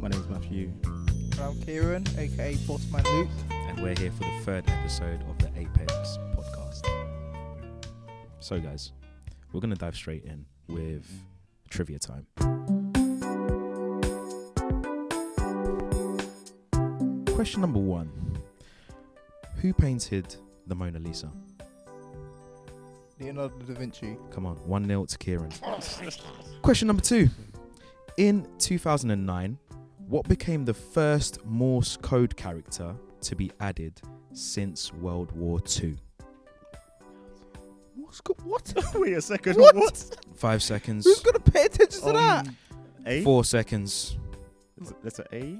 My name is Matthew. I'm Kieran, aka Bossman Luke. And we're here for the third episode of the Apex podcast. So guys, we're going to dive straight in with trivia time. Question number 1. Who painted the Mona Lisa? Leonardo da Vinci. Come on, 1-0 to Kieran. Question number 2. In 2009, what became the first Morse code character to be added since World War II? What? Wait a second. What? 5 seconds. Who's gonna pay attention to that? A? 4 seconds. That's an A?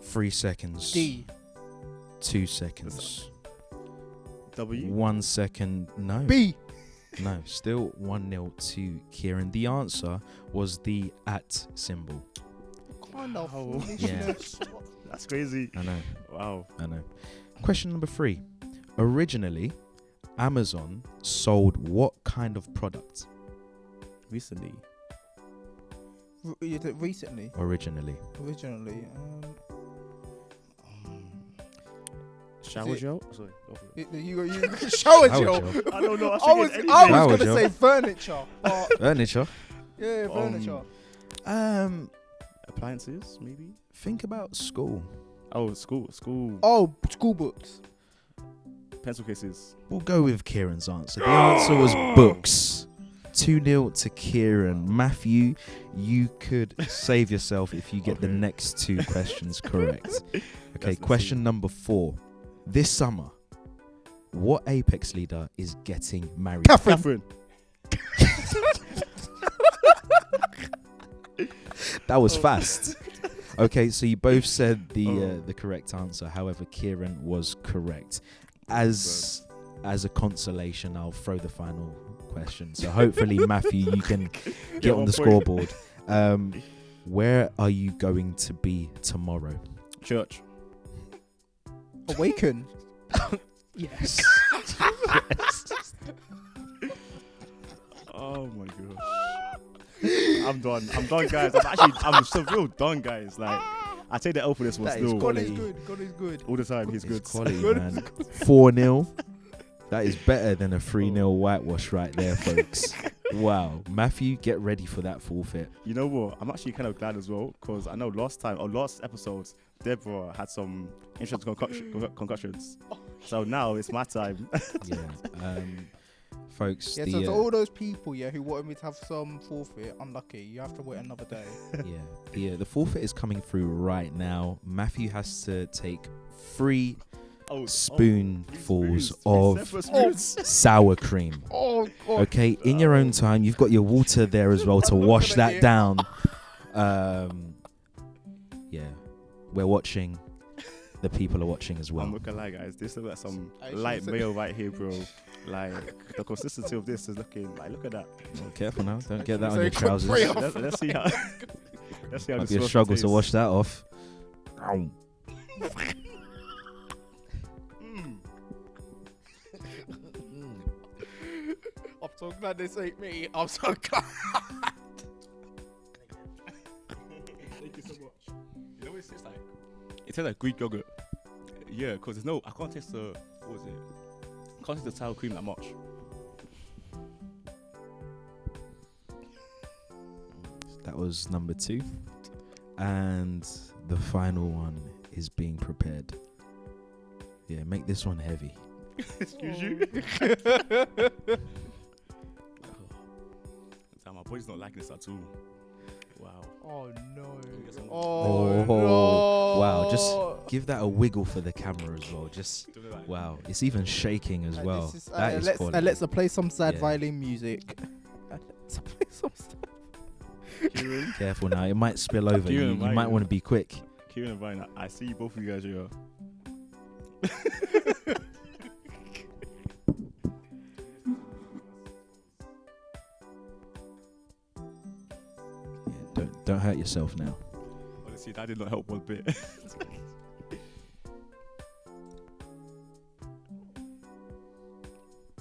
3 seconds. D. 2 seconds. W? 1 second. No. B. No. Still 1-0 to Kieran. The answer was the at symbol. Kind of Wow. foolishness. That's crazy. I know. Wow. I know. Question number 3. Originally, Amazon sold what kind of product? Recently. Recently. Originally. Originally. Shower it- gel? Sorry, go for it. You shower Shower gel. gel. I don't know. I was Shower gonna gel. say furniture. But Furniture. yeah, furniture. Appliances, maybe? Think about school. Oh, school. Oh, school books. Pencil cases. We'll go with Kieran's answer. The answer was books. 2-0 to Kieran. Matthew, you could save yourself if you get the Okay. next 2 questions correct. Okay, Let's question see. number 4. This summer, what Apex leader is getting married? Catherine. That was fast. Okay, so you both said the correct answer. However, Kieran was correct. As a consolation, I'll throw the final question. So hopefully, Matthew, you can get on 1 the point. scoreboard. Where are you going to be tomorrow? Church. Awaken. Yes. Oh my gosh. I'm done, guys. I'm so real done, guys. Like, I take the L for this one That is still. God is Quality. good. God is good. All the time, he's It's good. quality, Good. man. 4-0. That is better than a 3-0 whitewash right there, folks. Wow. Matthew, get ready for that forfeit. You know what? I'm actually kind of glad as well, because I know last episodes, Deborah had some interesting concussions. So now it's my time. Yeah. Folks, Yeah, so to all those people, who wanted me to have some forfeit, unlucky. You have to wait another day. the forfeit is coming through right now. Matthew has to take 3 spoonfuls of sour cream. Oh, God. Okay, in your own time, you've got your water there as well to I'm not wash gonna that get- down. We're watching. The people are watching as well. I'm not gonna lie, guys. This looks like some I light should've said- mayo right here, bro. Like, the consistency of this is looking like, look at that. Oh, careful now, don't get that on So your quick trousers. break. Let's see how. Let's see how Might this be a sauce struggle to tastes. wash that off. Mm. I'm so glad this ain't me. I'm so glad. Thank you so much. You know what it tastes like? It tastes like Greek yogurt. Yeah, because there's no, I can't taste the, what was it? I can't taste the sour cream that much. That was number 2. And the final one is being prepared. Yeah, make this one heavy. Excuse you? Damn, my body's not liking this at all. Wow. Oh, no. Get some- Oh, Oh, no. wow, just give that a wiggle for the camera as well. Just, Do it like- wow, it's even shaking as well. This is, That is let's, quality. let's play some sad Yeah. violin music. Let's play some sad. Kieran, Careful now, it might spill over. You, Kieran, you why might you- want to be quick. Kieran and Vine, I see both of you guys here. Yeah, don't hurt yourself now. Honestly, that did not help one bit.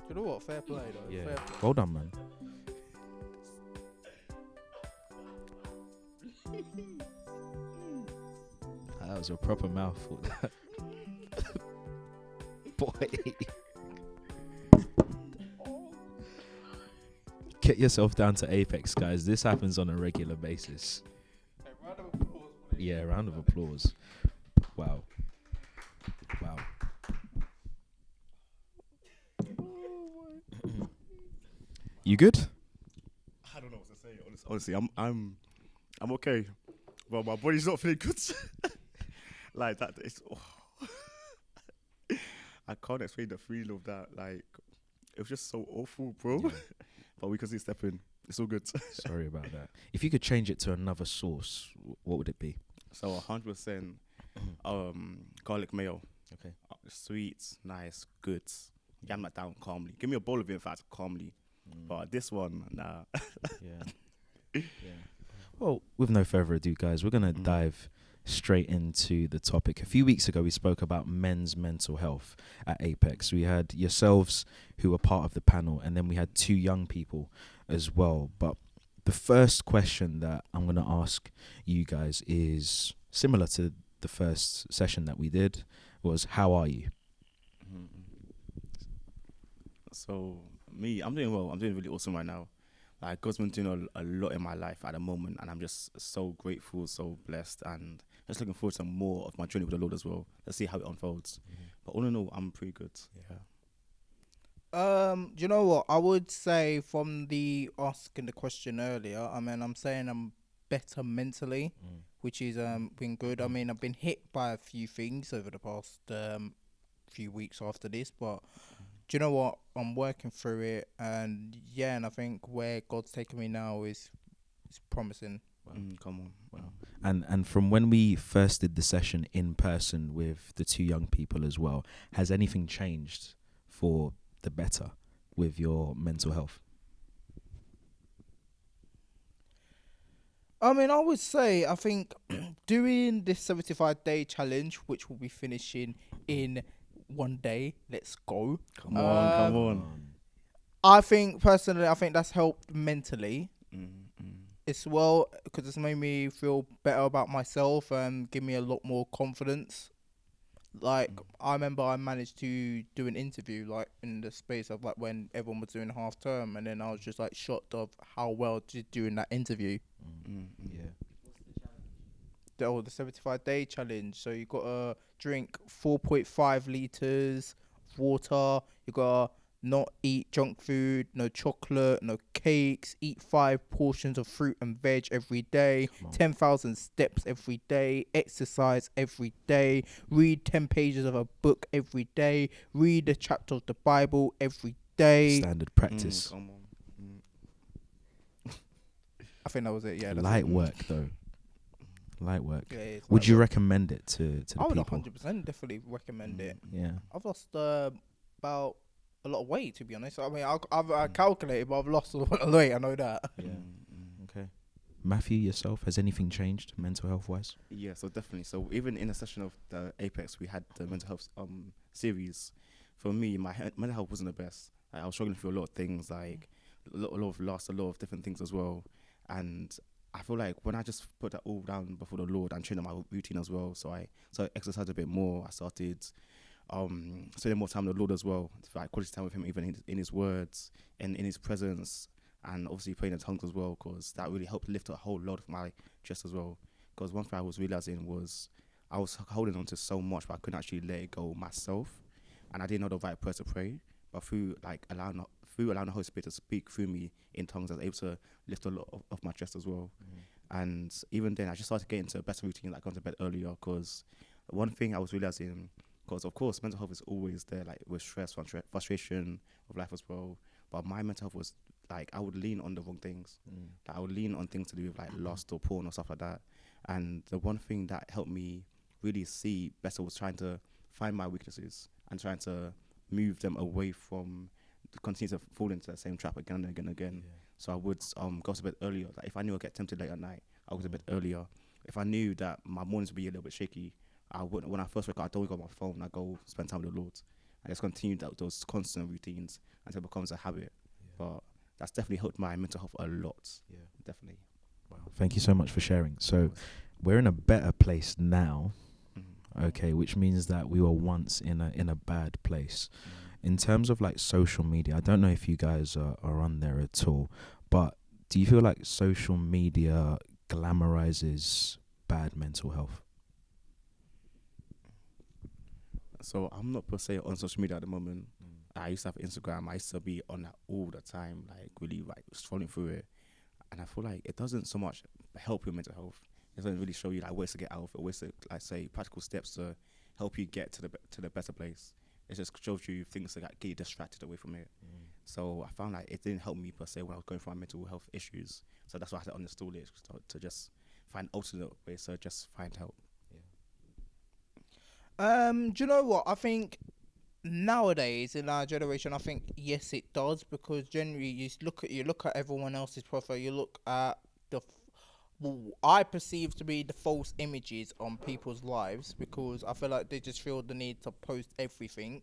You know what? Fair play, though. Yeah. Fair play. Well done, man. was a proper mouthful. Boy. Get yourself down to Apex, guys. This happens on a regular basis. Round of applause, please. Yeah, round of applause. Wow. Wow. You good? I don't know what to say. Honestly, I'm okay, but my body's not feeling good. Like that, it's. I can't explain the feeling of that. Like, it was just so awful, bro. Yeah. But we can see step in. It's all good. Sorry about that. If you could change it to another sauce, what would it be? So 100% garlic mayo. Okay. Sweet, nice, good. Yam that down calmly. Give me a bowl of it, in fact, calmly. But this one, nah. Yeah. Yeah. Well, with no further ado, guys, we're going to dive straight into the topic. A few weeks ago, we spoke about men's mental health at Apex. We had yourselves who were part of the panel, and then we had 2 young people as well. But the first question that I'm going to ask you guys is similar to the first session that we did, was how are you? So, me, I'm doing well. I'm doing really awesome right now. Like, God's been doing a lot in my life at the moment, and I'm just so grateful, so blessed, and just looking forward to more of my journey with the Lord as well. Let's see how it unfolds. But all in all, I'm pretty good. Yeah. Do you know what? I would say from the asking the question earlier, I mean, I'm saying I'm better mentally, which is been good. I mean, I've been hit by a few things over the past few weeks after this, but do you know what? I'm working through it, and yeah, and I think where God's taking me now is promising. Wow. Come on. Wow. And from when we first did the session in person with the 2 young people as well, has anything changed for the better with your mental health? I mean, I would say, I think doing this 75-day challenge, which will be finishing in 1 day, let's go. Come on. I think, personally, I think that's helped mentally as well, because it's made me feel better about myself and give me a lot more confidence. Like, I remember I managed to do an interview, like, in the space of, like, when everyone was doing half term, and then I was just, like, shocked of how well I did doing that interview. Yeah. The 75-day challenge. So you got to drink 4.5 liters of water. You got to not eat junk food, no chocolate, no cakes. Eat 5 portions of fruit and veg every day. 10,000 steps every day. Exercise every day. Read 10 pages of a book every day. Read a chapter of the Bible every day. Standard practice. Come on. I think that was it. Yeah. That's Light it. work though. Light work. Yeah, it's Would light you work. recommend it to the I would people? 100% definitely recommend it. Yeah. I've lost about a lot of weight, to be honest. I mean, I've calculated, but I've lost a lot of weight. I know that. Yeah. Okay. Matthew, yourself, has anything changed mental health wise? Yeah, so definitely. So even in a session of the Apex, we had the mental health series. For me, my mental health wasn't the best. Like, I was struggling through a lot of things, like a lot of loss, a lot of different things as well. And I feel like when I just put that all down before the Lord and changed my routine as well, so I started exercise a bit more. I started spending more time with the Lord as well, like quality time with Him, even in His words and in His presence, and obviously praying in tongues as well, because that really helped lift a whole lot of my chest as well. Because one thing I was realizing was I was holding on to so much, but I couldn't actually let it go myself, and I didn't know the right prayer to pray. But through allowing the Holy Spirit to speak through me in tongues, I was able to lift a lot of my chest as well. And even then, I just started getting into a better routine, like going to bed earlier. Because one thing I was realizing, because of course mental health is always there, like with stress, frustration of life as well. But my mental health was like, I would lean on the wrong things. Like, I would lean on things to do with like lust or porn or stuff like that. And the one thing that helped me really see better was trying to find my weaknesses and trying to move them away from continue to fall into that same trap again and again and again. Yeah. So I would go to bed earlier. Like, if I knew I'd get tempted late at night, I would go to bed earlier. If I knew that my mornings would be a little bit shaky, I would, when I first wake up, I don't go on my phone. I go spend time with the Lord. I just continue those constant routines until it becomes a habit. Yeah. But that's definitely helped my mental health a lot. Yeah, definitely. Wow. Thank you so much for sharing. So we're in a better place now Okay, which means that we were once in a bad place. In terms of like social media, I don't know if you guys are on there at all, but do you feel like social media glamorizes bad mental health? So I'm not per se on social media at the moment. I used to have Instagram. I used to be on that all the time, like really like scrolling through it. And I feel like it doesn't so much help your mental health. It doesn't really show you like ways to get out of it, ways to like say practical steps to help you get to the better place. It just shows you things that like, get you distracted away from it. So I found like it didn't help me per se when I was going through my mental health issues. So that's why I had to uninstall it to just find alternate ways to just find help. Do you know what? I think nowadays in our generation, I think yes, it does, because generally you look at everyone else's profile, you look at I perceive to be the false images on people's lives, because I feel like they just feel the need to post everything,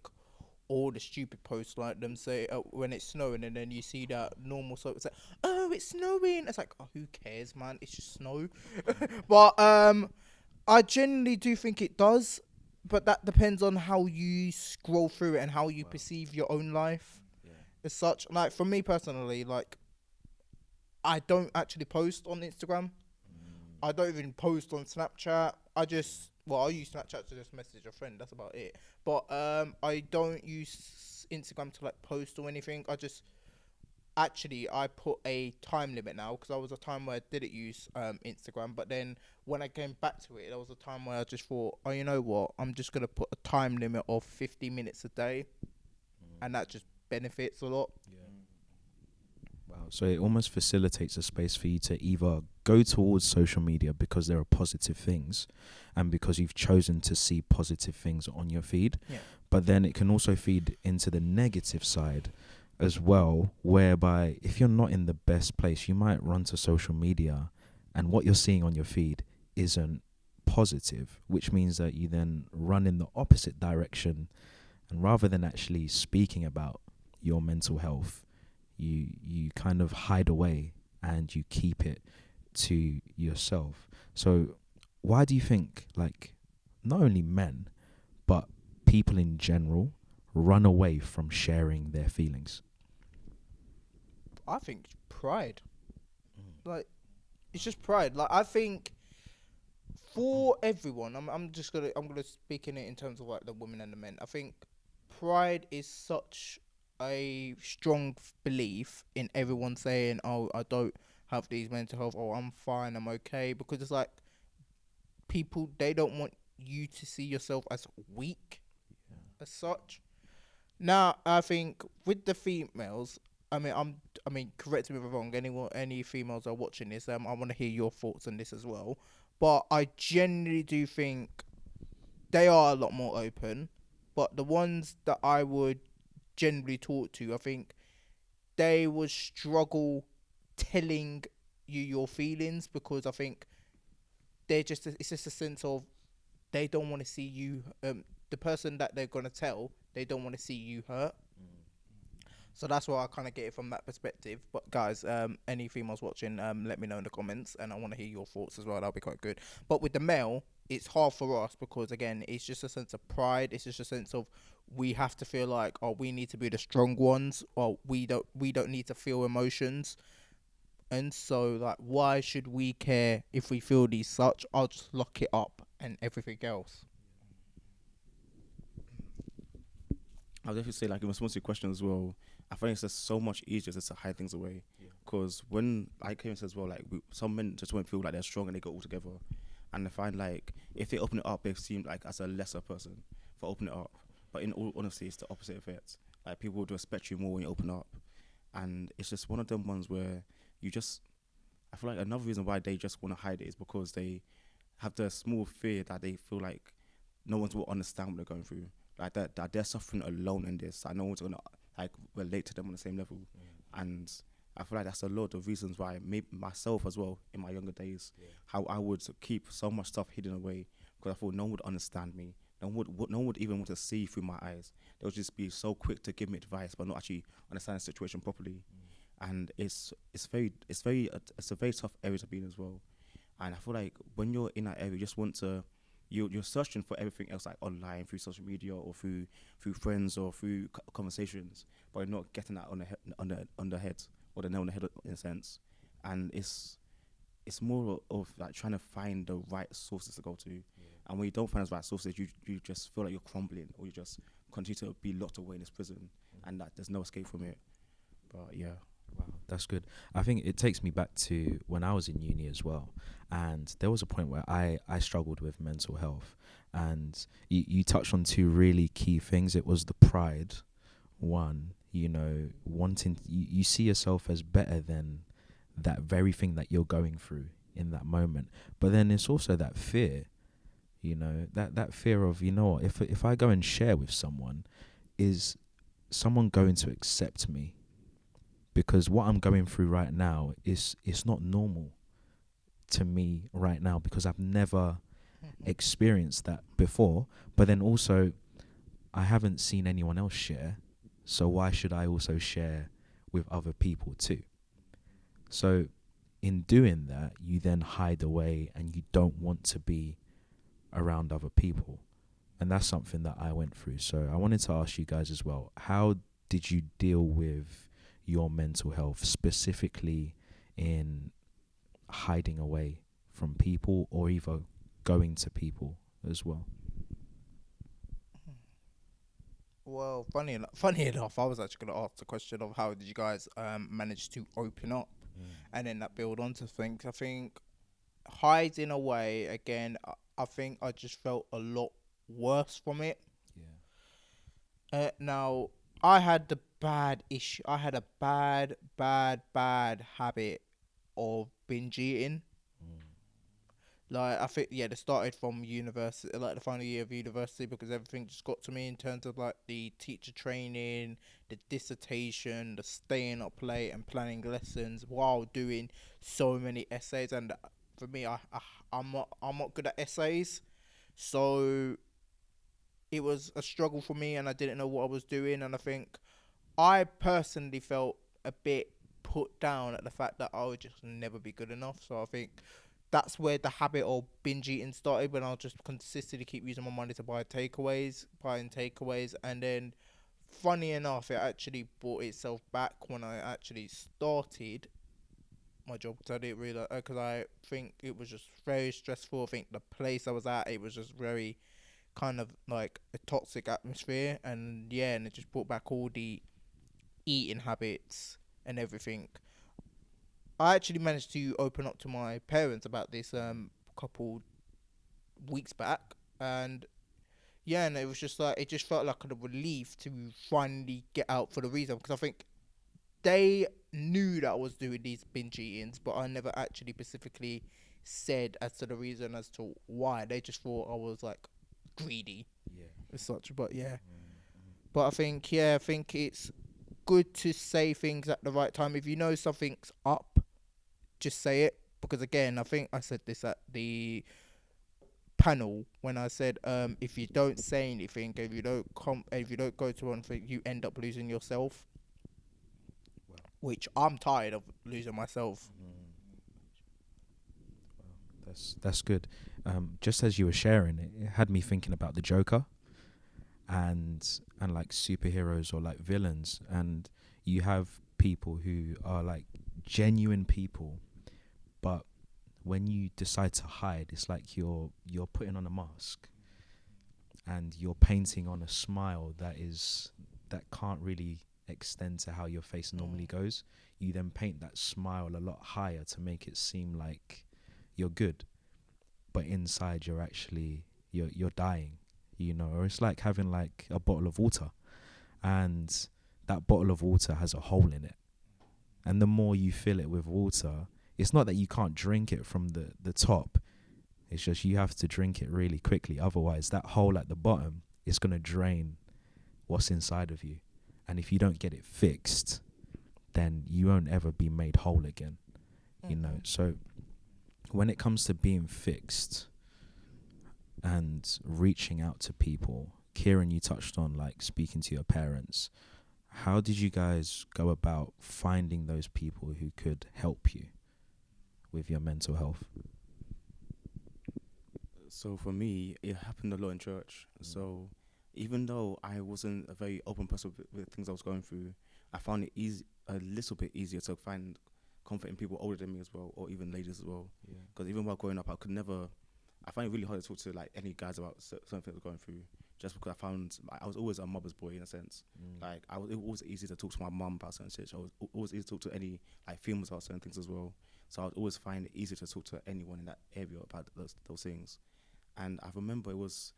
all the stupid posts like them say when it's snowing, and then you see that normal, so it's like, oh, it's snowing. It's like, oh, who cares, man? It's just snow. But I genuinely do think it does, but that depends on how you scroll through it and how you perceive your own life as such. Like for me personally, like I don't actually post on Instagram. I don't even post on Snapchat. I use Snapchat to just message a friend. That's about it. But I don't use Instagram to like post or anything. I put a time limit now, because there was a time where I didn't use Instagram, but then when I came back to it, there was a time where I just thought, oh, you know what? I'm just gonna put a time limit of 50 minutes a day, and that just benefits a lot. Wow. So it almost facilitates a space for you to either go towards social media because there are positive things and because you've chosen to see positive things on your feed. Yeah. But then it can also feed into the negative side as well, whereby if you're not in the best place, you might run to social media and what you're seeing on your feed isn't positive, which means that you then run in the opposite direction, and rather than actually speaking about your mental health, you kind of hide away and you keep it to yourself. So why do you think like not only men but people in general run away from sharing their feelings? I think pride. Like, it's just pride. Like, I think for everyone, I'm gonna speak in terms of like the women and the men. I think pride is such a strong belief in everyone saying, "Oh, I don't have these mental health. Oh, I'm fine. I'm okay." Because it's like people, they don't want you to see yourself as weak, as such. Now, I think with the females, I mean, correct me if I'm wrong. Any females are watching this, I want to hear your thoughts on this as well. But I genuinely do think they are a lot more open. But the ones that I would generally talk to, I think they would struggle telling you your feelings, because I think it's just a sense of they don't want to see you. The person that they're gonna tell, they don't want to see you hurt. So that's why I kind of get it from that perspective. But guys, any females watching, let me know in the comments, and I want to hear your thoughts as well. That'll be quite good. But with the male, it's hard for us because again, it's just a sense of pride. It's just a sense of we have to feel like, oh, we need to be the strong ones, or we don't need to feel emotions. And so, like, why should we care if we feel these such? I'll just lock it up and everything else. I'll definitely say, like, in response to your question as well, I find it's just so much easier just to hide things away. Because when, like Kieran says as well, like, some men just won't feel like they're strong and they go all together. And I find, like, if they open it up, they seem like as a lesser person for opening it up. But in all honesty, it's the opposite effect. Like, people would respect you more when you open up. And it's just one of them ones where I feel like another reason why they just want to hide it is because they have the small fear that they feel like no one will understand what they're going through. Like that they're suffering alone in this. Like no one's gonna like relate to them on the same level. And I feel like that's a lot of reasons why maybe myself as well in my younger days, how I would keep so much stuff hidden away because I thought no one would understand me. No one would even want to see through my eyes. They would just be so quick to give me advice, but not actually understand the situation properly. And it's a very tough area to be in as well. And I feel like when you're in that area, you just want to you're searching for everything else, like online, through social media, or through friends, or through conversations, but you're not getting that on the head, or the nail on the head in a sense. And it's more of like trying to find the right sources to go to. And when you don't find those right sources, you just feel like you're crumbling, or you just continue to be locked away in this prison, and that there's no escape from it. But yeah. Wow, that's good. I think it takes me back to when I was in uni as well. And there was a point where I struggled with mental health. And you touched on two really key things. It was the pride, one, wanting, you see yourself as better than that very thing that you're going through in that moment. But then it's also that fear, that fear of, if I go and share with someone, is someone going to accept me? Because what I'm going through right now is not normal to me right now, because I've never experienced that before. But then also, I haven't seen anyone else share, so why should I also share with other people too? So in doing that, you then hide away and you don't want to be around other people. And that's something that I went through. So I wanted to ask you guys as well, how did you deal with your mental health, specifically in hiding away from people, or even going to people as well? Well, funny enough, I was actually going to ask the question of how did you guys manage to open up, and then that build onto things. I think hiding away again, I think I just felt a lot worse from it. Now, I had the bad issue. I had a bad habit of binge eating. Like, I think, it started from university, like the final year of university, because everything just got to me in terms of like the teacher training, the dissertation, the staying up late and planning lessons while doing so many essays. And for me, I'm not good at essays, so it was a struggle for me, and I didn't know what I was doing. And I think I personally felt a bit put down at the fact that I would just never be good enough. So I think that's where the habit of binge eating started, when I'll just consistently keep using my money to buying takeaways. And then, funny enough, it actually brought itself back when I actually started my job, because I didn't realize, because I think it was just very stressful. I think the place I was at, it was just very kind of like a toxic atmosphere, and it just brought back all the eating habits and everything. I actually managed to open up to my parents about this couple weeks back, and it was just like, it just felt like a relief to finally get out for the reason, because I think they knew that I was doing these binge eatings, but I never actually specifically said as to the reason as to why. They just thought I was like greedy as such. But but I think it's good to say things at the right time. If you know something's up, just say it, because again, I think I said this at the panel when I said, if you don't say anything, if you don't go to one thing, you end up losing yourself. Which I'm tired of losing myself. That's good. Just as you were sharing, it had me thinking about the Joker, and like superheroes or like villains, and you have people who are like genuine people, but when you decide to hide, it's like you're putting on a mask, and you're painting on a smile that can't really extend to how your face normally goes. You then paint that smile a lot higher to make it seem like you're good, but inside you're actually you're dying, or it's like having like a bottle of water, and that bottle of water has a hole in it, and the more you fill it with water, it's not that you can't drink it from the top, it's just you have to drink it really quickly, otherwise that hole at the bottom is going to drain what's inside of you. And if you don't get it fixed, then you won't ever be made whole again, So when it comes to being fixed and reaching out to people, Kieran, you touched on like speaking to your parents. How did you guys go about finding those people who could help you with your mental health? So for me, it happened a lot in church. So even though I wasn't a very open person with things I was going through, I found it a little bit easier to find comfort in people older than me as well, or even ladies as well. Yeah. Because even while growing up, I find it really hard to talk to like any guys about certain things I was going through, just because I found I was always a mother's boy in a sense. Like it was always easy to talk to my mum about certain shit. I was always easy to talk to any like females about certain things as well. So I would always find it easier to talk to anyone in that area about those things. And I remember it was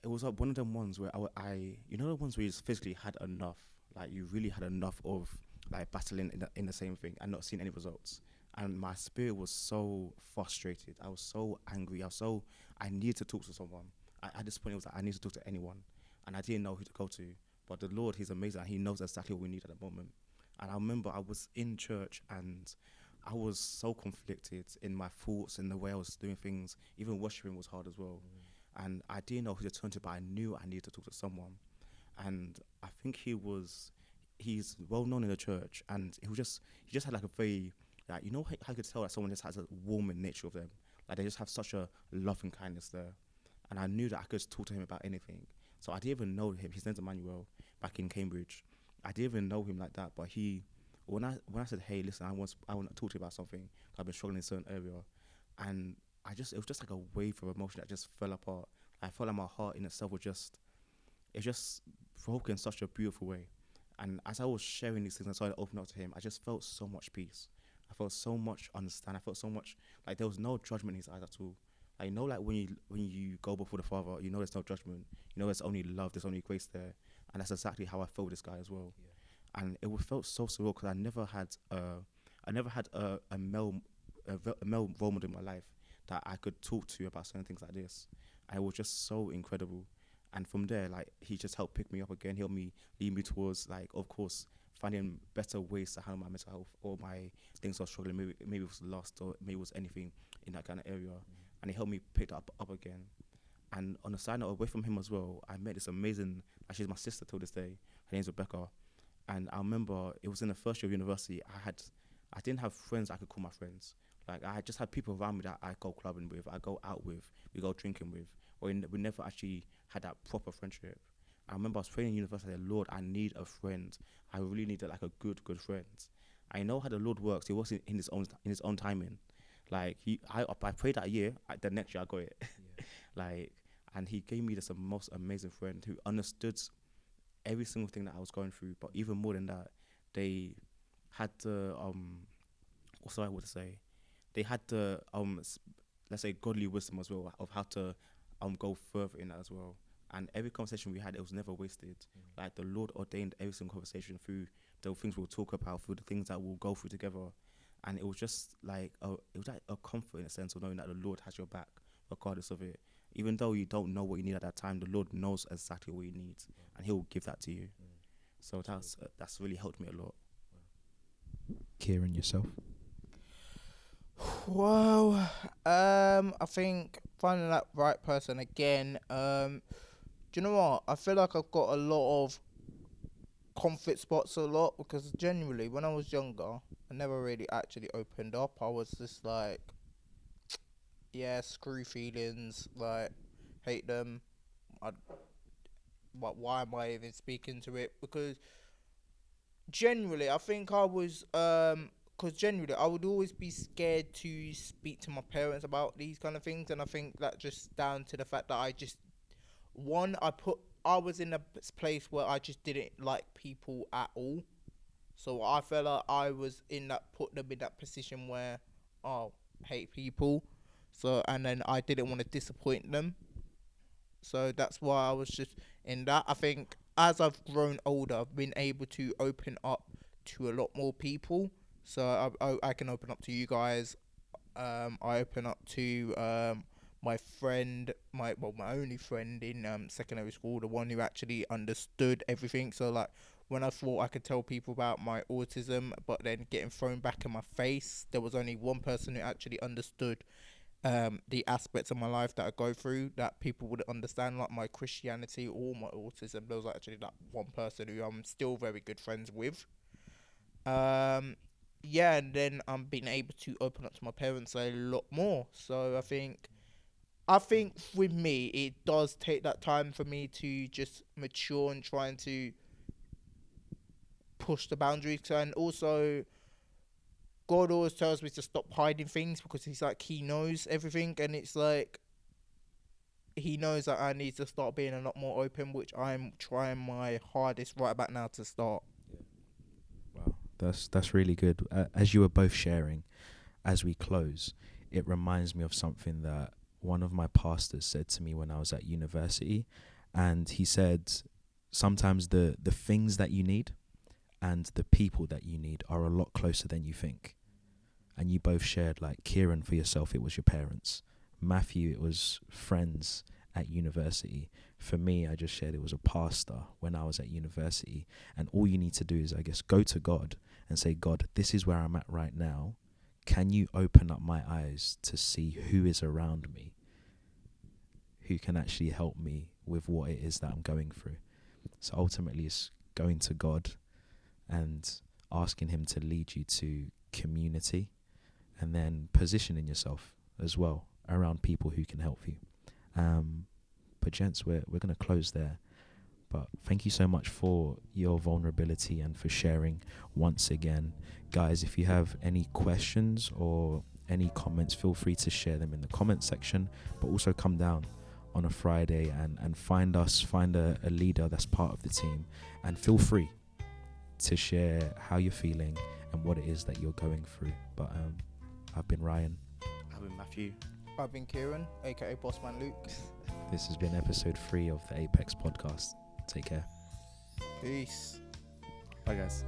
like one of them ones where I you know the ones where you just physically had enough, like you really had enough of like battling in the same thing and not seeing any results. And my spirit was so frustrated. I was so angry. I needed to talk to someone. At this point, it was like I need to talk to anyone, and I didn't know who to go to. But the Lord, He's amazing, and He knows exactly what we need at the moment. And I remember I was in church, and I was so conflicted in my thoughts and the way I was doing things. Even worshiping was hard as well. And I didn't know who to turn to, but I knew I needed to talk to someone. And I think he's well known in the church, and he just had like a very, like, you know how you could tell that someone just has a warm nature of them. Like they just have such a loving kindness there. And I knew that I could talk to him about anything. So I didn't even know him. His name's Emmanuel, back in Cambridge. I didn't even know him like that, but when I said, hey, listen, I want to talk to you about something, I've been struggling in a certain area, and it was just like a wave of emotion that just fell apart. I felt like my heart in itself it just broke in such a beautiful way. And as I was sharing these things and started opening up to him, I just felt so much peace. I felt so much understanding. I felt so much like there was no judgment in his eyes at all. Like, you know, like when you go before the Father, you know there's no judgment. You know there's only love, there's only grace there. And that's exactly how I felt with this guy as well. Yeah. And it felt so surreal because I never had a male role model in my life that I could talk to about certain things like this. And it was just so incredible. And from there, like, he just helped pick me up again, helped me lead me towards, like, of course, finding better ways to handle my mental health or my things I was struggling. Maybe it was lust or maybe it was anything in that kind of area. And he helped me pick that up again. And on a side note, away from him as well, I met this amazing, she's my sister till this day. Her name's Rebecca. And I remember it was in the first year of university. I didn't have friends I could call my friends. Like, I just had people around me that I go clubbing with, I go out with, we go drinking with. We never actually had that proper friendship. I remember I was praying in university, Lord, I need a friend. I really needed like a good friend. I know how the Lord works. He works in his own timing. Like, I prayed that year. The next year I got it. Yeah. Like, and he gave me this most amazing friend who understood every single thing that I was going through. But even more than that, they had the what's the right word to say? They had the let's say godly wisdom as well of how to go further in that as well. And every conversation we had, it was never wasted. Like, the Lord ordained every single conversation through the things we'll talk about, through the things that we'll go through together. And it was just like a comfort in a sense of knowing that the Lord has your back regardless of it. Even though you don't know what you need at that time, the Lord knows exactly what you need, and He'll give that to you. So that's really helped me a lot. Kieran, yourself? Well, I think finding that right person again. Do you know what? I feel like I've got a lot of comfort spots because genuinely, when I was younger, I never really actually opened up. I was just like, yeah, screw feelings, like, hate them. But why am I even speaking to it? Because generally, I think I was, because generally, I would always be scared to speak to my parents about these kind of things. And I think that just down to the fact that I was in a place where I just didn't like people at all. So I felt like I was put them in that position where, hate people. So, and then I didn't want to disappoint them. So that's why I was just in that. I think as I've grown older, I've been able to open up to a lot more people. So I can open up to you guys. I open up to my friend, my only friend in secondary school, the one who actually understood everything. So, like, when I thought I could tell people about my autism, but then getting thrown back in my face, there was only one person who actually understood the aspects of my life that I go through that people wouldn't understand, like my Christianity or my autism. There was actually that one person who I'm still very good friends with. Yeah, and then I'm being able to open up to my parents a lot more. So I think I think with me, it does take that time for me to just mature and trying to push the boundaries. And also, God always tells me to stop hiding things because he's like, he knows everything. And it's like, he knows that I need to start being a lot more open, which I'm trying my hardest right about now to start. Wow, that's really good. As you were both sharing, as we close, it reminds me of something that one of my pastors said to me when I was at university. And he said, sometimes the things that you need and the people that you need are a lot closer than you think. And you both shared, like, Kieran, for yourself, it was your parents. Mathew, it was friends at university. For me, I just shared it was a pastor when I was at university. And all you need to do is, I guess, go to God and say, God, this is where I'm at right now. Can you open up my eyes to see who is around me, who can actually help me with what it is that I'm going through? So ultimately, it's going to God and asking him to lead you to community, and then positioning yourself as well around people who can help you. But gents, we're going to close there. But thank you so much for your vulnerability and for sharing once again. Guys, if you have any questions or any comments, feel free to share them in the comment section, but also come down on a Friday and find a leader that's part of the team, and feel free to share how you're feeling and what it is that you're going through. But I've been Ryan. I've been Matthew. I've been Kieran, aka Bossman Luke. This has been episode 3 of the Apex podcast. Take care. Peace. Bye, guys.